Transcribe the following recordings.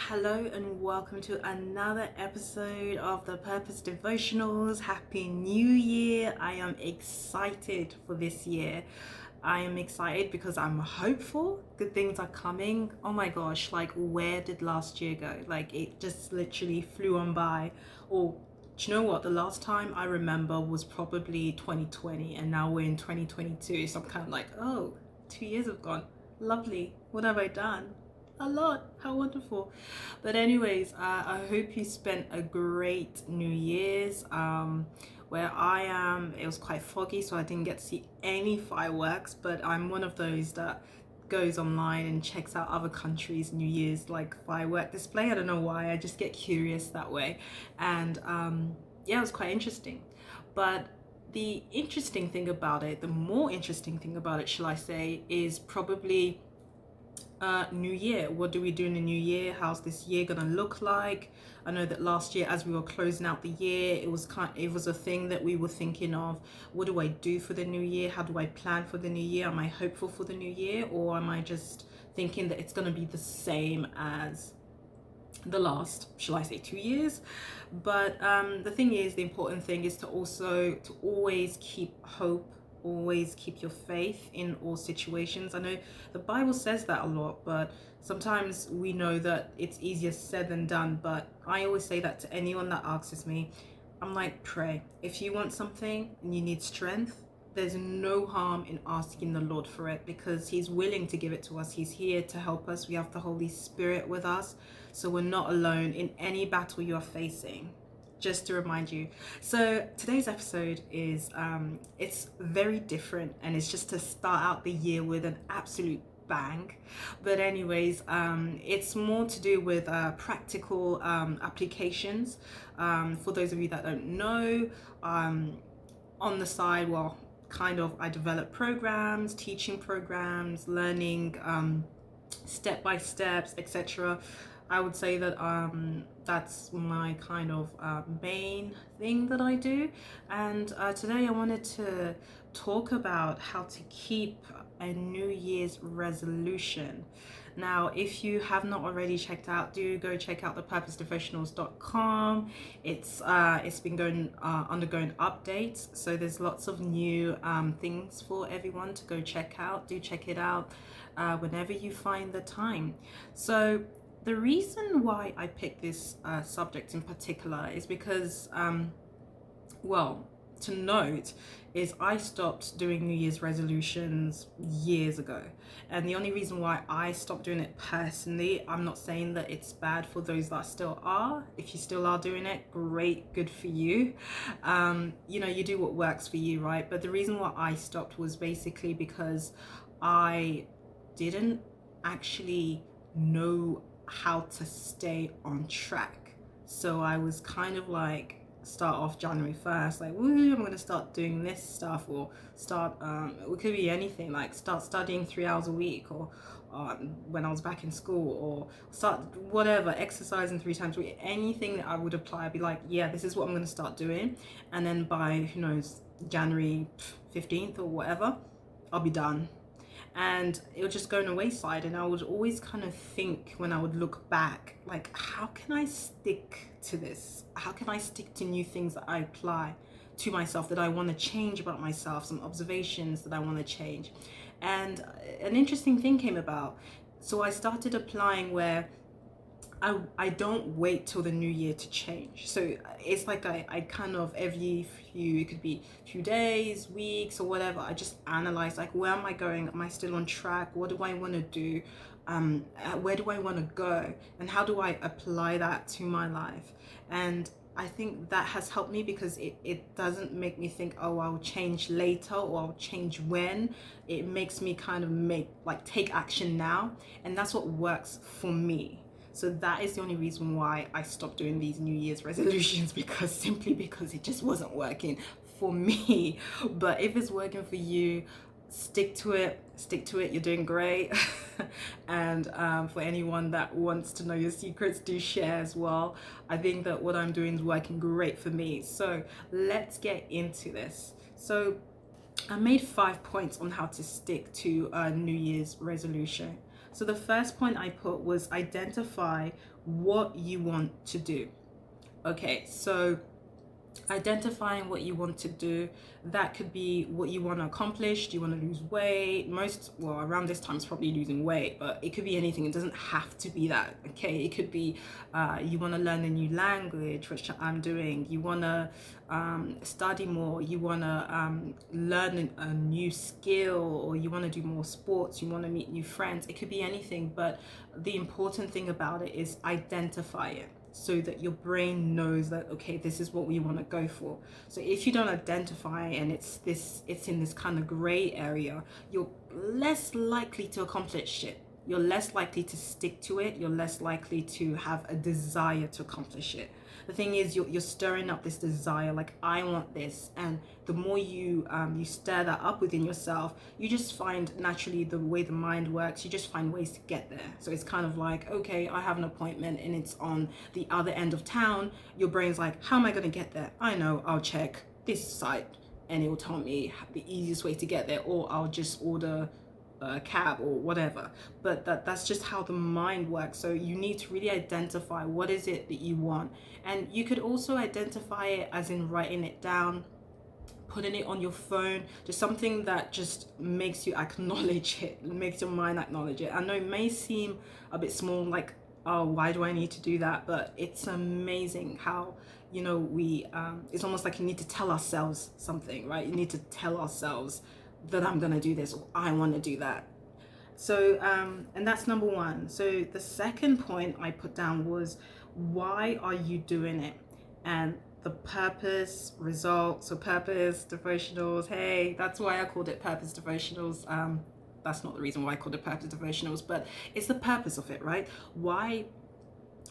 Hello and welcome to another episode of the Purpose Devotionals. Happy New Year! I am excited for this year. I am excited because I'm hopeful good things are coming. Oh my gosh, like where did last year go? Like it just literally flew on by. Or do you know what? The last time I remember was probably 2020 and now we're in 2022. So I'm kind of like, oh, 2 years have gone. Lovely. What have I done? A lot. How wonderful. But anyways, I hope you spent a great New Year's. Where I am, it was quite foggy, so I didn't get to see any fireworks, but I'm one of those that goes online and checks out other countries' New Year's like firework display. I don't know why, I just get curious that way. And yeah, it was quite interesting. But the interesting thing about it, the more interesting thing about it, shall I say, is probably new year. What do we do in the new year? How's this year gonna look like? I know that last year, as we were closing out the year, it was a thing that we were thinking of. What do I do for the new year? How do I plan for the new year? Am I hopeful for the new year, or am I just thinking that it's gonna be the same as the last, shall I say, 2 years? But the thing is, the important thing is to always keep hope, always keep your faith in all situations. I know the Bible says that a lot, but sometimes we know that it's easier said than done. But I always say that to anyone that asks me. I'm like, pray. If you want something and you need strength, there's no harm in asking the Lord for it, because He's willing to give it to us. He's here to help us. We have the Holy Spirit with us, so we're not alone in any battle you're facing. Just to remind you. So today's episode is it's very different, and it's just to start out the year with an absolute bang. But anyways, it's more to do with practical applications. For those of you that don't know, on the side, well, kind of, I develop programs, teaching programs, learning step by steps, etc. I would say that that's my kind of main thing that I do. And today I wanted to talk about how to keep a New Year's resolution. Now, if you have not already checked out, do go check out thepurposedevotionals.com. It's been undergoing updates, so there's lots of new things for everyone to go check out. Do check it out whenever you find the time. So the reason why I picked this subject in particular is because, well, to note is I stopped doing New Year's resolutions years ago. And the only reason why I stopped doing it personally, I'm not saying that it's bad for those that still are. If you still are doing it, great, good for you. You do what works for you, right? But the reason why I stopped was basically because I didn't actually know how to stay on track. So I was kind of like, start off January 1st, like, woo, I'm gonna start doing this stuff, or start it could be anything, like start studying 3 hours a week, or when I was back in school, or start whatever, exercising 3 times a week, anything that I would apply. I'd be like, yeah, this is what I'm gonna start doing, and then by, who knows, January 15th or whatever, I'll be done. And it would just go on a wayside, and I would always kind of think, when I would look back, like, how can I stick to this? How can I stick to new things that I apply to myself, that I want to change about myself, some observations that I want to change? And an interesting thing came about. So I started applying where I don't wait till the new year to change. So it's like I kind of, every few, it could be few days, weeks, or whatever, I just analyze, like, where am I going? Am I still on track? What do I want to do? Where do I want to go? And how do I apply that to my life? And I think that has helped me, because it doesn't make me think, oh, I'll change later, or I'll change when. It makes me kind of take action now. And that's what works for me. So that is the only reason why I stopped doing these New Year's resolutions, simply because it just wasn't working for me. But if it's working for you, stick to it. You're doing great. And for anyone that wants to know your secrets, do share as well. I think that what I'm doing is working great for me. So let's get into this. So I made 5 points on how to stick to a New Year's resolution. So the first point I put was identify what you want to do. Okay, so identifying what you want to do, that could be what you want to accomplish. Do you want to lose weight? Around this time it's probably losing weight, but it could be anything. It doesn't have to be that. Okay, it could be you want to learn a new language, which I'm doing. You want to study more. You want to learn a new skill, or you want to do more sports. You want to meet new friends. It could be anything, but the important thing about it is identify it, so that your brain knows that, okay, this is what we want to go for. So if you don't identify and it's in this kind of gray area, you're less likely to accomplish it. You're less likely to stick to it. You're less likely to have a desire to accomplish it. The thing is, you're stirring up this desire, like, I want this, and the more you stir that up within yourself, you just find naturally, the way the mind works, you just find ways to get there. So it's kind of like, okay, I have an appointment and it's on the other end of town. Your brain's like, how am I going to get there? I know, I'll check this site and it will tell me the easiest way to get there, or I'll just order a cab or whatever. But that's just how the mind works. So you need to really identify what is it that you want, and you could also identify it as in writing it down, putting it on your phone, just something that just makes you acknowledge it, makes your mind acknowledge it. I know it may seem a bit small, like, oh, why do I need to do that? But it's amazing how, we it's almost like you need to tell ourselves something, right? You need to tell ourselves that I'm gonna do this, or I want to do that. So and that's number one. So the second point I put down was, why are you doing it? And the purpose, results. So purpose devotionals, hey, that's why I called it purpose devotionals. That's not the reason why I called it purpose devotionals, but it's the purpose of it, right? Why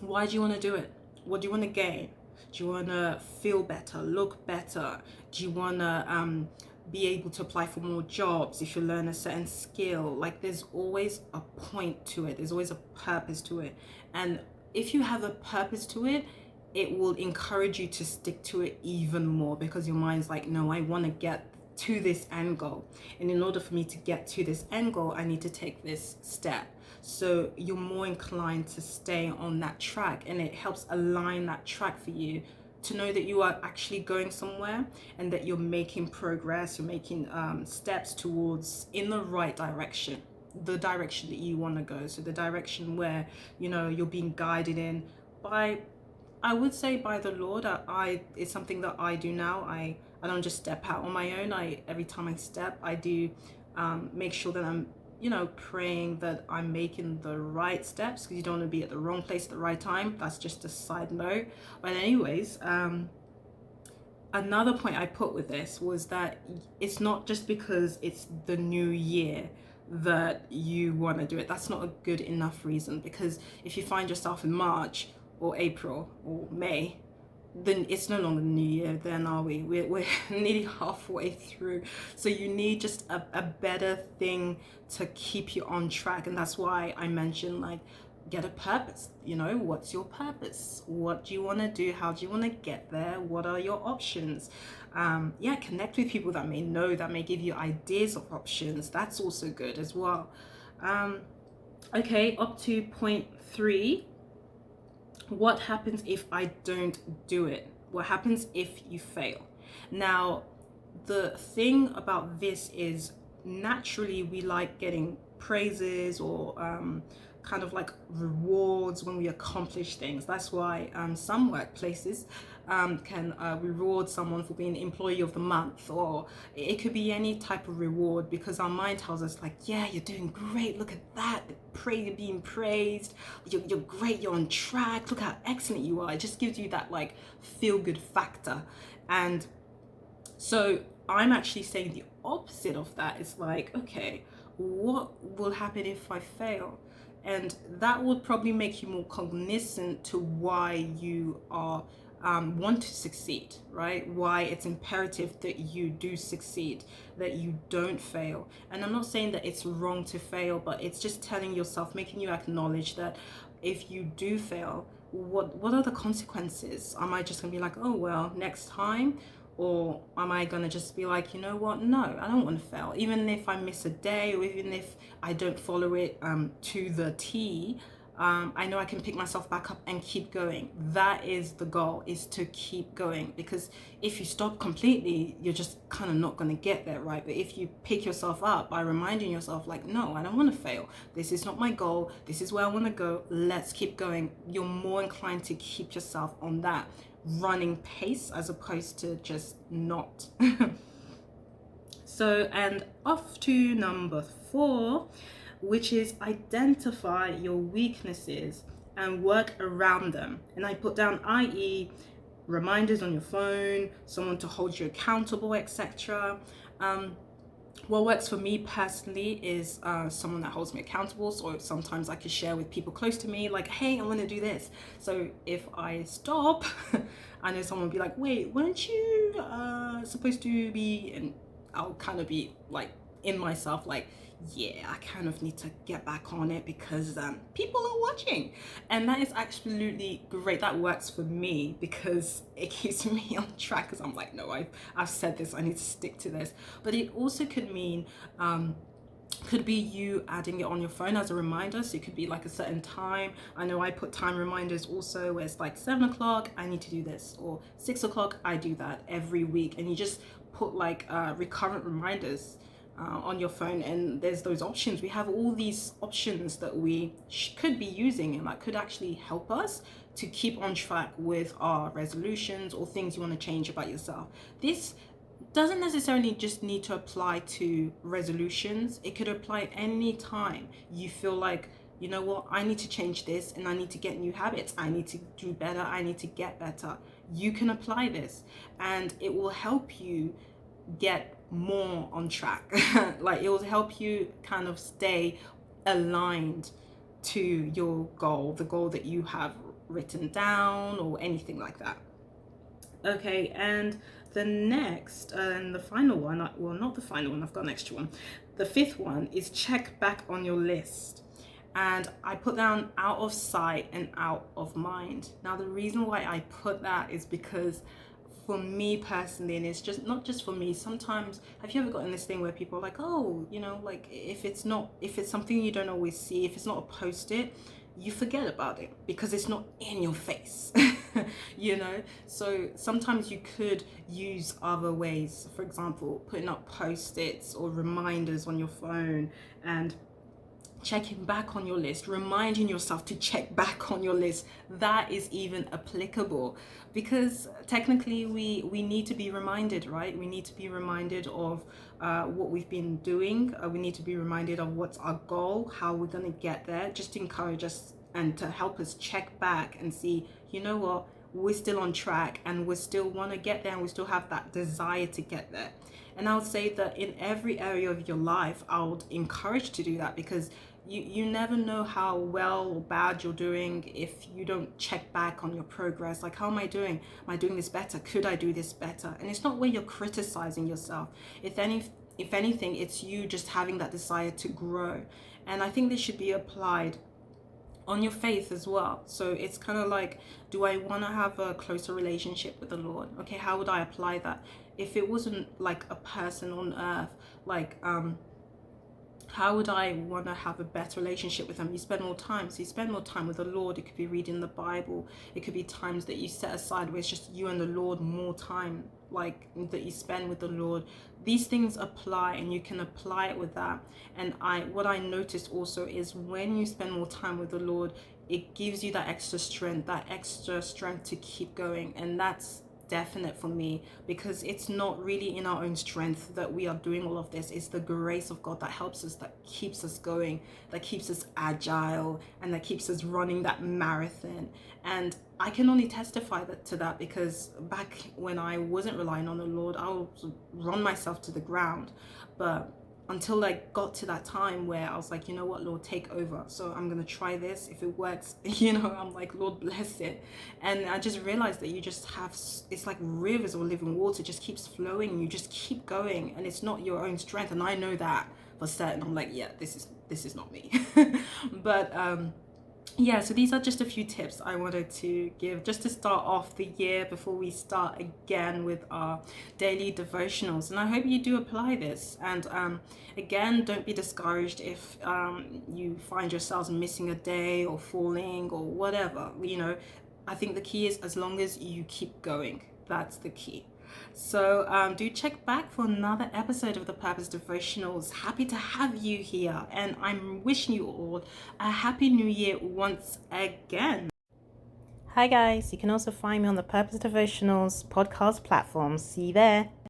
do you want to do it? What do you want to gain? Do you want to feel better, look better? Do you want to be able to apply for more jobs if you learn a certain skill? Like, there's always a point to it, there's always a purpose to it. And if you have a purpose to it, it will encourage you to stick to it even more, because your mind's like, no, I want to get to this end goal, and in order for me to get to this end goal, I need to take this step. So you're more inclined to stay on that track, and it helps align that track for you, to know that you are actually going somewhere, and that you're making progress, you're making steps towards in the right direction, the direction that you want to go. So the direction where, you're being guided in by, I would say, by the Lord. It's something that I do now. I don't just step out on my own. Every time I step, I do make sure that I'm praying that I'm making the right steps, because you don't want to be at the wrong place at the right time. That's just a side note. But anyways, another point I put with this was that it's not just because it's the new year that you want to do it. That's not a good enough reason, because if you find yourself in March or April or May, then it's no longer the new year, then, are we? We're nearly halfway through. So you need just a better thing to keep you on track. And that's why I mentioned, like, get a purpose. What's your purpose? What do you want to do? How do you want to get there? What are your options? Connect with people that may give you ideas of options. That's also good as well. Okay, up to point 3. What happens if I don't do it? What happens if you fail? Now, the thing about this is, naturally we like getting praises or kind of like rewards when we accomplish things. That's why some workplaces can reward someone for being employee of the month, or it could be any type of reward, because our mind tells us, like, yeah, you're doing great, look at that, you're being praised, you're great, you're on track, look how excellent you are. It just gives you that, like, feel good factor. And so I'm actually saying the opposite of that. It's like, okay, what will happen if I fail? And that would probably make you more cognizant to why you are want to succeed, right? Why it's imperative that you do succeed, that you don't fail. And I'm not saying that it's wrong to fail, but it's just telling yourself, making you acknowledge that if you do fail, what are the consequences? Am I just gonna be like, oh well, next time? Or am I gonna just be like, you know what, no, I don't want to fail, even if I miss a day, or even if I don't follow it to the T. I know I can pick myself back up and keep going. That is the goal, is to keep going, because if you stop completely, you're just kind of not going to get there, right? But if you pick yourself up by reminding yourself, like, no, I don't want to fail, this is not my goal, this is where I want to go, let's keep going, you're more inclined to keep yourself on that running pace as opposed to just not. So, and off to number 4, which is identify your weaknesses and work around them. And I put down, i.e., reminders on your phone, someone to hold you accountable, etc. What works for me personally is someone that holds me accountable. So sometimes I can share with people close to me, like, hey, I want to do this. So if I stop, I know someone will be like, wait, weren't you supposed to be? And I'll kind of be like in myself, like, yeah, I kind of need to get back on it because people are watching. And that is absolutely great. That works for me because it keeps me on track, because I'm like, no, I've said this, I need to stick to this. But it also could mean could be you adding it on your phone as a reminder. So it could be like a certain time. I know I put time reminders also, where it's like 7 o'clock, I need to do this, or 6 o'clock, I do that every week. And you just put like recurrent reminders on your phone, and there's those options. We have all these options that we could be using, and that could actually help us to keep on track with our resolutions or things you want to change about yourself. This doesn't necessarily just need to apply to resolutions. It could apply any time you feel like, you know what, I need to change this and I need to get new habits, I need to do better, I need to get better. You can apply this and it will help you get more on track. Like, it will help you kind of stay aligned to your goal, the goal that you have written down, or anything like that. Okay, and the next and the final one, well, not the final one, I've got an extra one. The 5th one is check back on your list. And I put down out of sight and out of mind. Now, the reason why I put that is because for me personally, and it's just not just for me, sometimes, have you ever gotten this thing where people are like, oh, you know, like if it's something you don't always see, if it's not a post-it, you forget about it because it's not in your face. You know, so sometimes you could use other ways, for example, putting up post-its or reminders on your phone and checking back on your list, reminding yourself to check back on your list. That is even applicable, because technically we need to be reminded, right? We need to be reminded of what we've been doing. We need to be reminded of what's our goal, how we're going to get there, just to encourage us and to help us check back and see, you know what, we're still on track and we still want to get there and we still have that desire to get there. And I would say that in every area of your life, I would encourage to do that, because you never know how well or bad you're doing if you don't check back on your progress. Like, how am I doing? Am I doing this better? Could I do this better? And it's not where you're criticizing yourself. If anything, it's you just having that desire to grow. And I think this should be applied on your faith as well. So it's kind of like, do I want to have a closer relationship with the Lord? Okay, how would I apply that? If it wasn't like a person on earth, like how would I want to have a better relationship with him? You spend more time. So you spend more time with the Lord. It could be reading the Bible. It could be times that you set aside where it's just you and the Lord, more time like that you spend with the Lord. These things apply, and you can apply it with that. And what I noticed also is when you spend more time with the Lord, it gives you that extra strength to keep going. And that's definite for me, because it's not really in our own strength that we are doing all of this. It's the grace of God that helps us, that keeps us going, that keeps us agile, and that keeps us running that marathon. And I can only testify to that, because back when I wasn't relying on the Lord, I would run myself to the ground. But until I got to that time where I was like, you know what, Lord, take over. So I'm going to try this. If it works, you know, I'm like, Lord, bless it. And I just realized that you just have, it's like rivers of living water just keeps flowing. You just keep going, and it's not your own strength. And I know that for certain. I'm like, yeah, this is not me. But yeah, so these are just a few tips I wanted to give just to start off the year before we start again with our daily devotionals. And I hope you do apply this. And again, don't be discouraged if you find yourselves missing a day or falling or whatever. I think the key is as long as you keep going, that's the key. So do check back for another episode of the Purpose Devotionals. Happy to have you here, and I'm wishing you all a happy new year once again. Hi guys, you can also find me on the Purpose Devotionals podcast platform. See you there.